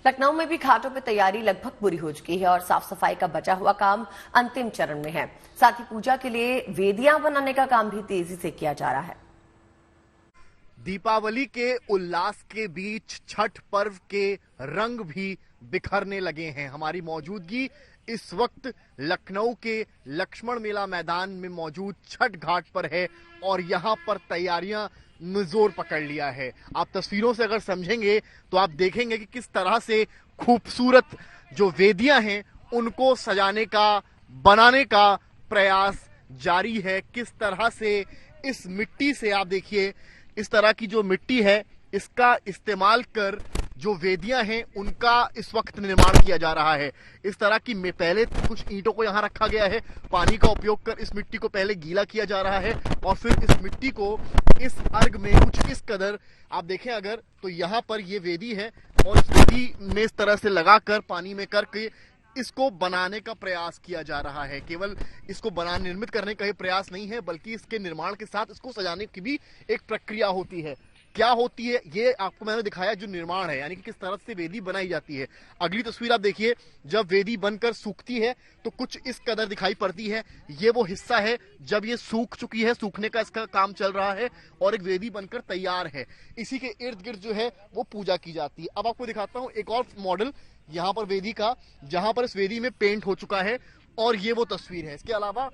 लखनऊ में भी घाटों पर तैयारी लगभग पूरी हो चुकी है और साफ सफाई का बचा हुआ काम अंतिम चरण में है। साथ ही पूजा के लिए वेदियां बनाने का काम भी तेजी से किया जा रहा है। दीपावली के उल्लास के बीच छठ पर्व के रंग भी बिखरने लगे हैं। हमारी मौजूदगी इस वक्त लखनऊ के लक्ष्मण मेला मैदान में मौजूद छठ घाट पर है और यहां पर तैयारियां ने जोर पकड़ लिया है। आप तस्वीरों से अगर समझेंगे तो आप देखेंगे कि किस तरह से खूबसूरत जो वेदियां हैं उनको सजाने का, बनाने का प्रयास जारी है। किस तरह से इस मिट्टी से, आप देखिए इस तरह की जो मिट्टी है इसका इस्तेमाल कर जो वेदियां हैं उनका इस वक्त निर्माण किया जा रहा है। इस तरह की पहले कुछ ईंटों को यहां रखा गया है, पानी का उपयोग कर इस मिट्टी को पहले गीला किया जा रहा है और फिर इस मिट्टी को इस अर्घ में कुछ इस कदर आप देखें अगर तो यहां पर ये वेदी है और इस वेदी में इस तरह से लगाकर पानी में करके इसको बनाने का प्रयास किया जा रहा है। केवल इसको निर्मित करने का ही प्रयास नहीं है बल्कि इसके निर्माण के साथ इसको सजाने की भी एक प्रक्रिया होती है। क्या होती है ये आपको मैंने दिखाया, जो निर्माण है यानी कि किस तरह से वेदी बनाई जाती है। अगली तस्वीर आप देखिए, जब वेदी बनकर सूखती है तो कुछ इस कदर दिखाई पड़ती है। ये वो हिस्सा है जब ये सूख चुकी है, सूखने का इसका काम चल रहा है और एक वेदी बनकर तैयार है। इसी के इर्द गिर्द जो है वो पूजा की जाती है। अब आपको दिखाता हूँ एक और मॉडल यहाँ पर वेदी का, जहां पर इस वेदी में पेंट हो चुका है और ये वो तस्वीर है। इसके अलावा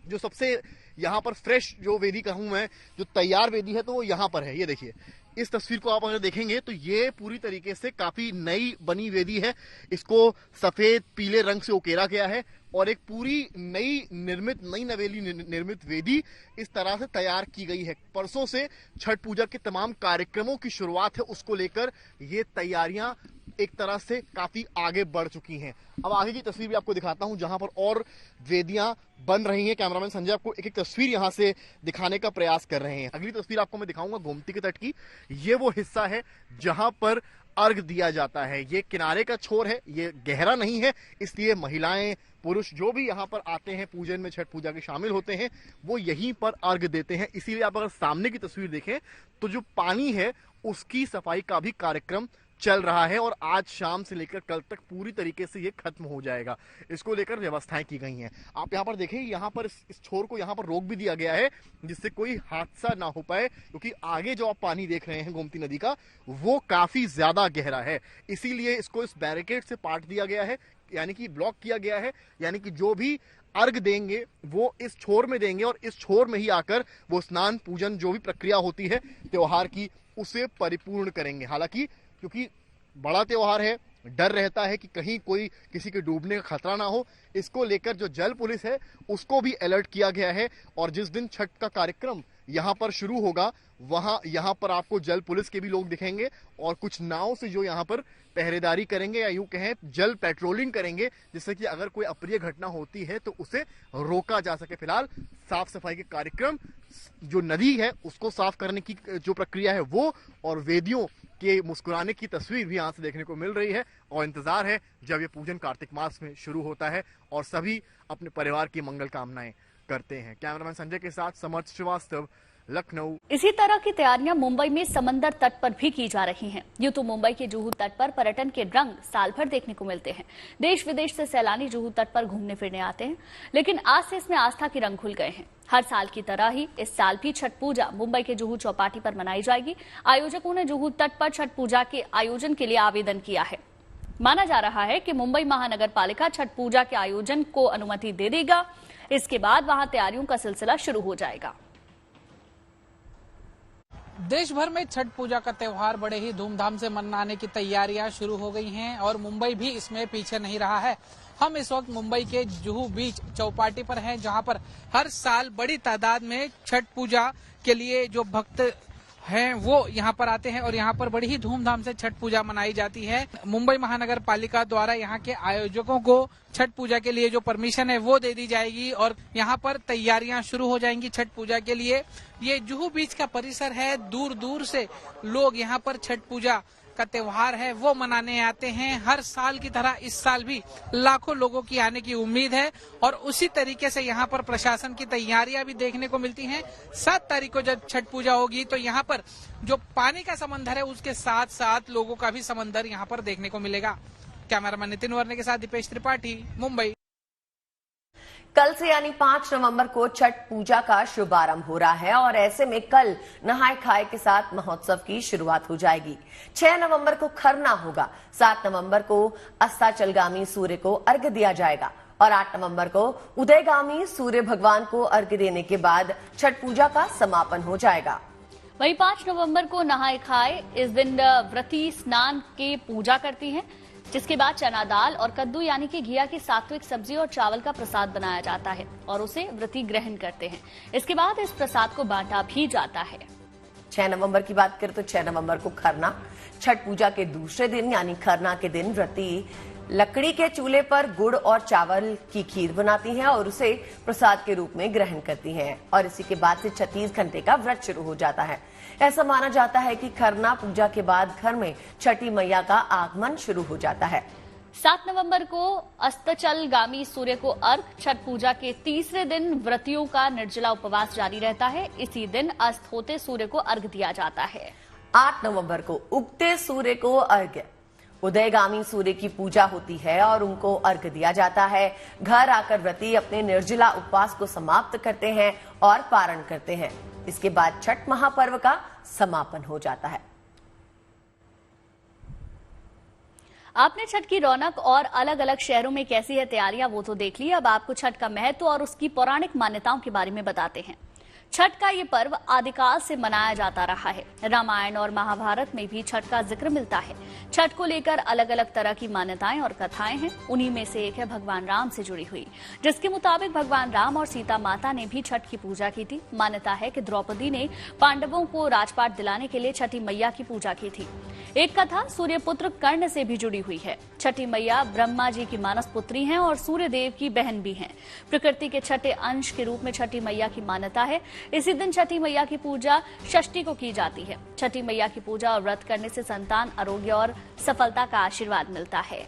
जो सबसे यहाँ पर फ्रेश जो वेदी कहूँ मैं, जो तैयार वेदी है तो वो यहाँ पर है। ये देखिए, इस तस्वीर को आप अगर देखेंगे तो ये पूरी तरीके से काफी नई बनी वेदी है। इसको सफेद पीले रंग से उकेरा गया है और एक पूरी नई नवेली निर्मित वेदी इस तरह से तैयार की गई है। परसों से छठ पूजा के तमाम कार्यक्रमों की शुरुआत है, उसको लेकर ये तैयारियां एक तरह से काफी आगे बढ़ चुकी हैं। अब आगे की तस्वीर भी आपको दिखाता हूं जहां पर और वेदियां बन रही हैं। कैमरामैन संजय आपको एक एक तस्वीर यहां से दिखाने का प्रयास कर रहे हैं। अगली तस्वीर आपको मैं दिखाऊंगा गोमती के तट की। ये वो हिस्सा है जहां पर अर्घ दिया जाता है। ये किनारे का छोर है, ये गहरा नहीं है, इसलिए महिलाएं पुरुष जो भी यहाँ पर आते हैं पूजन में, छठ पूजा के शामिल होते हैं, वो यहीं पर अर्घ देते हैं। इसीलिए आप अगर सामने की तस्वीर देखें तो जो पानी है उसकी सफाई का भी कार्यक्रम चल रहा है और आज शाम से लेकर कल तक पूरी तरीके से ये खत्म हो जाएगा। इसको लेकर व्यवस्थाएं की गई हैं। आप यहाँ पर देखें, यहाँ पर इस छोर को यहाँ पर रोक भी दिया गया है जिससे कोई हादसा ना हो पाए, क्योंकि आगे जो आप पानी देख रहे हैं गोमती नदी का वो काफी ज्यादा गहरा है। इसीलिए इसको इस बैरिकेड से पाट दिया गया है, यानी कि ब्लॉक किया गया है। यानी कि जो भी अर्घ देंगे वो इस छोर में देंगे और इस छोर में ही आकर वो स्नान पूजन जो भी प्रक्रिया होती है त्योहार की उसे परिपूर्ण करेंगे। हालांकि क्योंकि बड़ा त्योहार है, डर रहता है कि कहीं कोई किसी के डूबने का खतरा ना हो, इसको लेकर जो जल पुलिस है उसको भी अलर्ट किया गया है। और जिस दिन छठ का कार्यक्रम यहाँ पर शुरू होगा यहाँ पर आपको जल पुलिस के भी लोग दिखेंगे और कुछ नाव से जो यहाँ पर पहरेदारी करेंगे या यूं कहें जल पेट्रोलिंग करेंगे, जिससे कि अगर कोई अप्रिय घटना होती है तो उसे रोका जा सके। फिलहाल साफ सफाई के कार्यक्रम, जो नदी है उसको साफ करने की जो प्रक्रिया है वो, और वेदियों के मुस्कुराने की तस्वीर भी यहाँ से देखने को मिल रही है। और इंतजार है जब ये पूजन कार्तिक मास में शुरू होता है और सभी अपने परिवार की मंगल कामनाएं करते हैं। कैमरामैन संजय के साथ समर्थ श्रीवास्तव, लखनऊ। इसी तरह की तैयारियां मुंबई में समंदर तट पर भी की जा रही हैं। यूं तो मुंबई के जुहू तट पर पर्यटन के रंग साल भर देखने को मिलते हैं। देश विदेश से सैलानी जुहू तट पर घूमने फिरने आते हैं, लेकिन आज से इसमें आस्था के रंग खुल गए हैं। हर साल की तरह ही इस साल भी छठ पूजा मुंबई के जुहू चौपाटी पर मनाई जाएगी। आयोजकों ने जुहू तट पर छठ पूजा के आयोजन के लिए आवेदन किया है। माना जा रहा है कि मुंबई महानगर पालिका छठ पूजा के आयोजन को अनुमति दे देगा। इसके बाद वहां तैयारियों का सिलसिला शुरू हो जाएगा। देश भर में छठ पूजा का त्योहार बड़े ही धूमधाम से मनाने की तैयारियां शुरू हो गई हैं और मुंबई भी इसमें पीछे नहीं रहा है। हम इस वक्त मुंबई के जुहू बीच चौपाटी पर हैं, जहां पर हर साल बड़ी तादाद में छठ पूजा के लिए जो भक्त हैं वो यहाँ पर आते हैं और यहाँ पर बड़ी ही धूमधाम से छठ पूजा मनाई जाती है। मुंबई महानगर पालिका द्वारा यहाँ के आयोजकों को छठ पूजा के लिए जो परमिशन है वो दे दी जाएगी और यहाँ पर तैयारियां शुरू हो जाएंगी छठ पूजा के लिए। ये जुहू बीच का परिसर है, दूर दूर से लोग यहाँ पर छठ पूजा का त्योहार है वो मनाने आते हैं। हर साल की तरह इस साल भी लाखों लोगों की आने की उम्मीद है और उसी तरीके से यहाँ पर प्रशासन की तैयारियां भी देखने को मिलती हैं। 7 तारीख को जब छठ पूजा होगी तो यहाँ पर जो पानी का समंदर है उसके साथ साथ लोगों का भी समंदर यहाँ पर देखने को मिलेगा। कैमरामैन नितिन वर्णे के साथ दीपेश त्रिपाठी, मुंबई। कल से यानी 5 नवंबर को छठ पूजा का शुभारंभ हो रहा है और ऐसे में कल नहाय खाए के साथ महोत्सव की शुरुआत हो जाएगी। 6 नवंबर को खरना होगा, 7 नवंबर को अस्ताचलगामी सूर्य को अर्घ्य दिया जाएगा और 8 नवंबर को उदयगामी सूर्य भगवान को अर्घ्य देने के बाद छठ पूजा का समापन हो जाएगा। वहीं 5 नवंबर को नहाय खाए इस दिन व्रती स्नान की पूजा करती हैं, जिसके बाद चना दाल और कद्दू यानी कि घिया की सात्विक सब्जी और चावल का प्रसाद बनाया जाता है और उसे व्रती ग्रहण करते हैं। इसके बाद इस प्रसाद को बांटा भी जाता है। 6 नवंबर की बात करें तो 6 नवंबर को खरना, छठ पूजा के दूसरे दिन यानी खरना के दिन व्रती लकड़ी के चूल्हे पर गुड़ और चावल की खीर बनाती हैं और उसे प्रसाद के रूप में ग्रहण करती हैं और इसी के बाद से 36 घंटे का व्रत शुरू हो जाता है। ऐसा माना जाता है कि खरना पूजा के बाद घर में छठी मैया का आगमन शुरू हो जाता है। 7 नवंबर को अस्ताचलगामी सूर्य को अर्घ, छठ पूजा के तीसरे दिन व्रतियों का निर्जला उपवास जारी रहता है। इसी दिन अस्त होते सूर्य को अर्घ दिया जाता है। 8 नवंबर को उगते सूर्य को अर्घ्य, उदयगामी सूर्य की पूजा होती है और उनको अर्घ्य दिया जाता है। घर आकर व्रती अपने निर्जला उपवास को समाप्त करते हैं और पारण करते हैं। इसके बाद छठ महापर्व का समापन हो जाता है। आपने छठ की रौनक और अलग अलग शहरों में कैसी है तैयारियां वो तो देख ली। अब आपको छठ का महत्व और उसकी पौराणिक मान्यताओं के बारे में बताते हैं। छठ का ये पर्व आदिकाल से मनाया जाता रहा है। रामायण और महाभारत में भी छठ का जिक्र मिलता है। छठ को लेकर अलग अलग तरह की मान्यताएं और कथाएं हैं। उन्हीं में से एक है भगवान राम से जुड़ी हुई, जिसके मुताबिक भगवान राम और सीता माता ने भी छठ की पूजा की थी। मान्यता है कि द्रौपदी ने पांडवों को राजपाट दिलाने के लिए छठी मैया की पूजा की थी। एक कथा सूर्यपुत्र कर्ण से भी जुड़ी हुई है। छठी मैया ब्रह्मा जी की मानस पुत्री हैं और सूर्य देव की बहन भी हैं। प्रकृति के छठे अंश के रूप में छठी मैया की मान्यता है। इसी दिन छठी मैया की पूजा षष्ठी को की जाती है। छठी मैया की पूजा और व्रत करने से संतान, आरोग्य और सफलता का आशीर्वाद मिलता है।